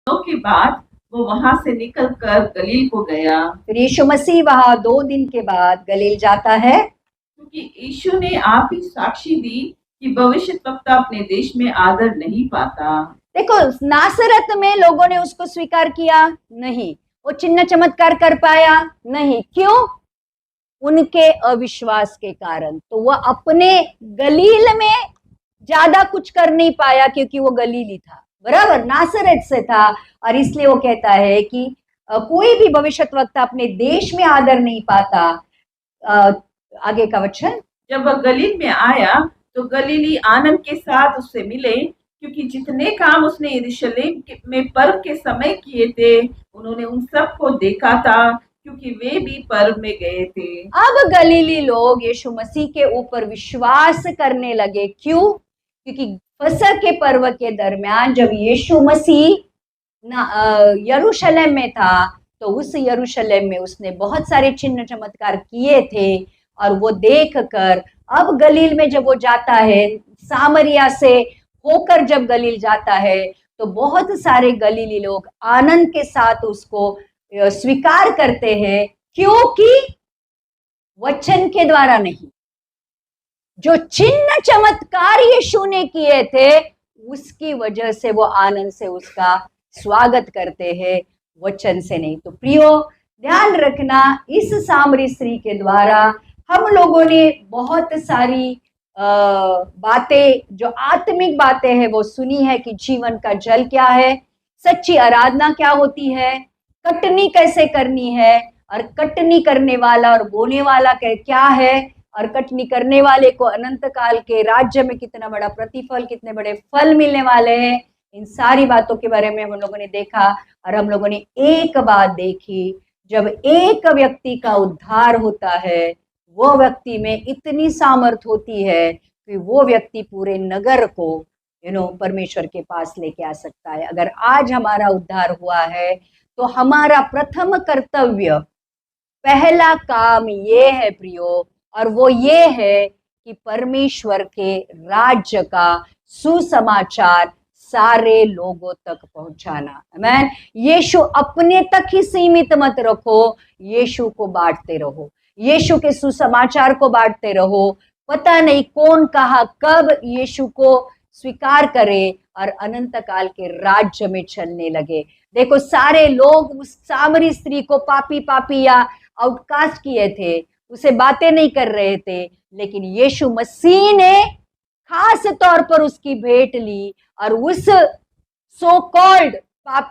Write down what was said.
दिनों के बाद वो वहां से निकल कर गलील को गया। फिर यीशु मसीह वहां 2 दिन के बाद गलील जाता है, क्योंकि यीशु ने आप ही साक्षी दी कि भविष्यद्वक्ता अपने देश में आदर नहीं पाता। देखो नासरत में लोगों ने उसको स्वीकार किया नहीं, वो चिन्ह चमत्कार कर पाया नहीं, क्यों? उनके अविश्वास के कारण। तो वह अपने गलील में ज्यादा कुछ कर नहीं पाया क्योंकि वो गलीली था, बराबर नासरत से था। और इसलिए वो कहता है कि कोई भी भविष्यद्वक्ता अपने देश में आदर नहीं पाता। अ, आगे का वचन, जब वह गलील में आया तो गलीली आनंद के साथ उससे मिले, क्योंकि जितने काम उसने यरूशलेम में पर्व के समय किए थे उन्होंने उन सब को देखा था, क्योंकि वे भी पर्व में गए थे। अब गलीली लोग यीशु मसीह के ऊपर विश्वास करने लगे, क्यों? क्योंकि फसह के पर्व के दरमियान जब यीशु मसीह यरूशलेम में था तो उस यरूशलेम में उसने बहुत सारे चिन्ह चमत्कार किए थे। और वो देखकर अब गलील में जब वो जाता है, सामरिया से होकर जब गलील जाता है, तो बहुत सारे गलीली लोग आनंद के साथ उसको स्वीकार करते हैं, क्योंकि वचन के द्वारा नहीं, जो चिन्ह चमत्कार यीशु ने किए थे उसकी वजह से वो आनंद से उसका स्वागत करते हैं, वचन से नहीं। तो प्रियो ध्यान रखना, इस सामरी स्त्री के द्वारा हम लोगों ने बहुत सारी बातें, जो आत्मिक बातें हैं वो सुनी है कि जीवन का जल क्या है, सच्ची आराधना क्या होती है, कटनी कैसे करनी है, और कटनी करने वाला और बोने वाला क्या है, और कटनी करने वाले को अनंत काल के राज्य में कितना बड़ा प्रतिफल, कितने बड़े फल मिलने वाले हैं। इन सारी बातों के बारे में हम लोगों ने देखा। और हम लोगों ने एक बात देखी, जब एक व्यक्ति का उद्धार होता है वो व्यक्ति में इतनी सामर्थ होती है कि वो व्यक्ति पूरे नगर को परमेश्वर के पास लेके आ सकता है। अगर आज हमारा उद्धार हुआ है तो हमारा प्रथम कर्तव्य, पहला काम ये है प्रियो, और वो ये है कि परमेश्वर के राज्य का सुसमाचार सारे लोगों तक पहुंचाना। आमीन। यीशु अपने तक ही सीमित मत रखो, यीशु को बांटते रहो, यीशु के सुसमाचार को बांटते रहो। पता नहीं कौन कहा कब यीशु को स्वीकार करे और अनंत काल के राज्य में चलने लगे। देखो सारे लोग उस सामरी स्त्री को पापी पापी या आउटकास्ट किए थे, उसे बातें नहीं कर रहे थे, लेकिन यीशु मसीह ने खास तौर पर उसकी भेंट ली और उस सो कॉल्ड पापी